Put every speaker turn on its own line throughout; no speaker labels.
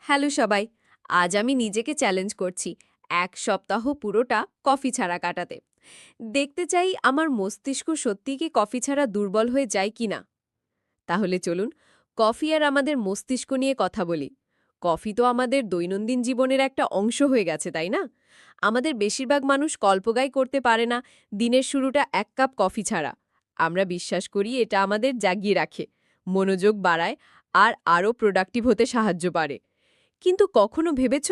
Hello সবাই। আজ আমি নিজেকে চ্যালেঞ্জ করছি এক সপ্তাহ পুরোটা কফি ছাড়া কাটাতে। দেখতে চাই আমার মস্তিষ্ক সত্যি কি কফি ছাড়া দুর্বল হয়ে যায় কিনা। তাহলে চলুন কফি আর আমাদের মস্তিষ্ক নিয়ে কথা বলি। কফি তো আমাদের দৈনন্দিন জীবনের একটা অংশ হয়ে গেছে, তাই না? আমাদের বেশিরভাগ মানুষ কল্পগাই করতে পারে না দিনের শুরুটা এক কাপ কফি ছাড়া। আমরা বিশ্বাস করি এটা আমাদের জাগিয়ে রাখে, মনোযোগ বাড়ায় আর আরও প্রোডাক্টিভ হতে সাহায্য করে। কিন্তু কখনো ভেবেছ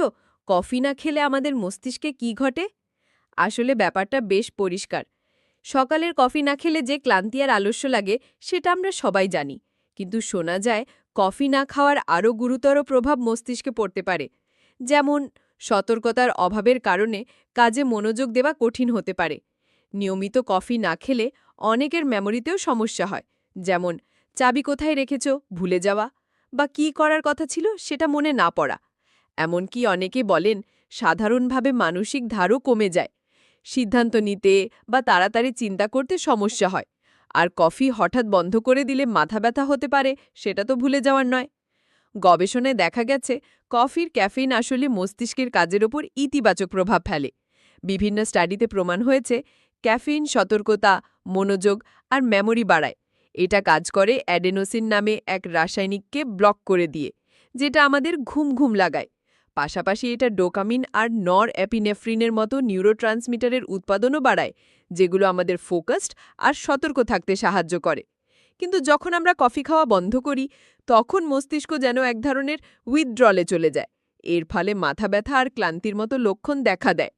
কফি না খেলে আমাদের মস্তিষ্কে কি ঘটে? আসলে ব্যাপারটা বেশ পরিষ্কার। সকালের কফি না খেলে যে ক্লান্তি আর আলস্য লাগে সেটা আমরা সবাই জানি, কিন্তু শোনা যায় কফি না খাওয়ার আরও গুরুতর প্রভাব মস্তিষ্কে পড়তে পারে। যেমন সতর্কতার অভাবের কারণে কাজে মনোযোগ দেওয়া কঠিন হতে পারে। নিয়মিত কফি না খেলে অনেকের মেমোরিতেও সমস্যা হয়, যেমন চাবি কোথায় রেখেছ ভুলে যাওয়া বা কী করার কথা ছিল সেটা মনে না পড়া। এমনকি অনেকে বলেন সাধারণভাবে মানসিক ধারও কমে যায়, সিদ্ধান্ত নিতে বা তাড়াতাড়ি চিন্তা করতে সমস্যা হয়। আর কফি হঠাৎ বন্ধ করে দিলে মাথা ব্যথা হতে পারে, সেটা তো ভুলে যাওয়ার নয়। গবেষণায় দেখা গেছে কফির ক্যাফেইন আসলে মস্তিষ্কের কাজের ওপর ইতিবাচক প্রভাব ফেলে। বিভিন্ন স্টাডিতে প্রমাণ হয়েছে ক্যাফেইন সতর্কতা, মনোযোগ আর মেমোরি বাড়ায়। এটা কাজ করে অ্যাডেনোসিন নামে এক রাসায়নিককে ব্লক করে দিয়ে, যেটা আমাদের ঘুম ঘুম লাগায়। পাশাপাশি এটা ডোপামিন আর নর অ্যাপিনেফ্রিনের মতো নিউরোট্রান্সমিটারের উৎপাদনও বাড়ায়, যেগুলো আমাদের ফোকাসড আর সতর্ক থাকতে সাহায্য করে। কিন্তু যখন আমরা কফি খাওয়া বন্ধ করি, তখন মস্তিষ্ক যেন এক ধরনের উইথড্রলে চলে যায়। এর ফলে মাথা ব্যথা আর ক্লান্তির মতো লক্ষণ দেখা দেয়।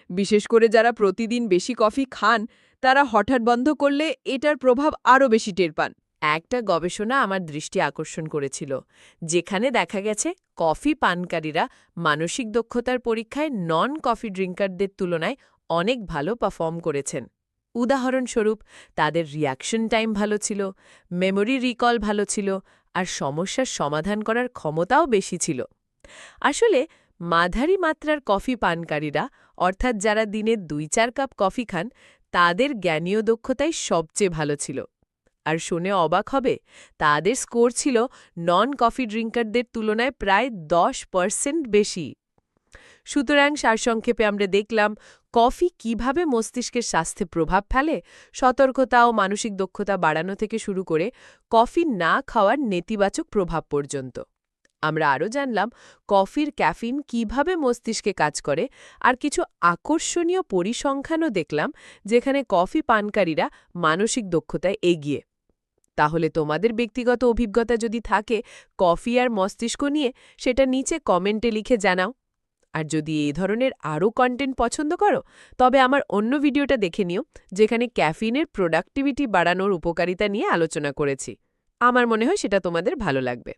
বিশেষ করে যারা প্রতিদিন বেশি কফি খান, তারা হঠাৎ বন্ধ করলে এটার প্রভাব আরও বেশি টের পান। একটা গবেষণা আমার দৃষ্টি আকর্ষণ করেছিল, যেখানে দেখা গেছে কফি পানকারীরা মানসিক দক্ষতার পরীক্ষায় নন কফি ড্রিঙ্কারদের তুলনায় অনেক ভালো পারফর্ম করেছেন। উদাহরণস্বরূপ, তাদের রিয়াকশন টাইম ভালো ছিল, মেমোরি রিকল ভালো ছিল, আর সমস্যার সমাধান করার ক্ষমতাও বেশি ছিল। আসলে মাঝারি মাত্রার কফি পানকারীরা, অর্থাৎ যারা দিনে ২-৪ কাপ কফি খান, তাদের জ্ঞানীয় দক্ষতাই সবচেয়ে ভালো ছিল। আর শুনে অবাক হবে, তাদের স্কোর ছিল নন কফি ড্রিঙ্কারদের তুলনায় প্রায় 10% বেশি। সুতরাং সারসংক্ষেপে আমরা দেখলাম কফি কিভাবে মস্তিষ্কের স্বাস্থ্যে প্রভাব ফেলে, সতর্কতা ও মানসিক দক্ষতা বাড়ানো থেকে শুরু করে কফি না খাওয়ার নেতিবাচক প্রভাব পর্যন্ত। আমরা আরও জানলাম কফির ক্যাফিন কিভাবে মস্তিষ্কে কাজ করে, আর কিছু আকর্ষণীয় পরিসংখ্যানও দেখলাম যেখানে কফি পানকারীরা মানসিক দক্ষতায় এগিয়ে। তাহলে তোমাদের ব্যক্তিগত অভিজ্ঞতা যদি থাকে কফি আর মস্তিষ্ক নিয়ে, সেটা নিচে কমেন্টে লিখে জানাও। আর যদি এই ধরনের আরও কন্টেন্ট পছন্দ করো, তবে আমার অন্য ভিডিওটা দেখে নিও, যেখানে ক্যাফিনের প্রোডাক্টিভিটি বাড়ানোর উপকারিতা নিয়ে আলোচনা করেছি। আমার মনে হয় সেটা তোমাদের ভালো লাগবে।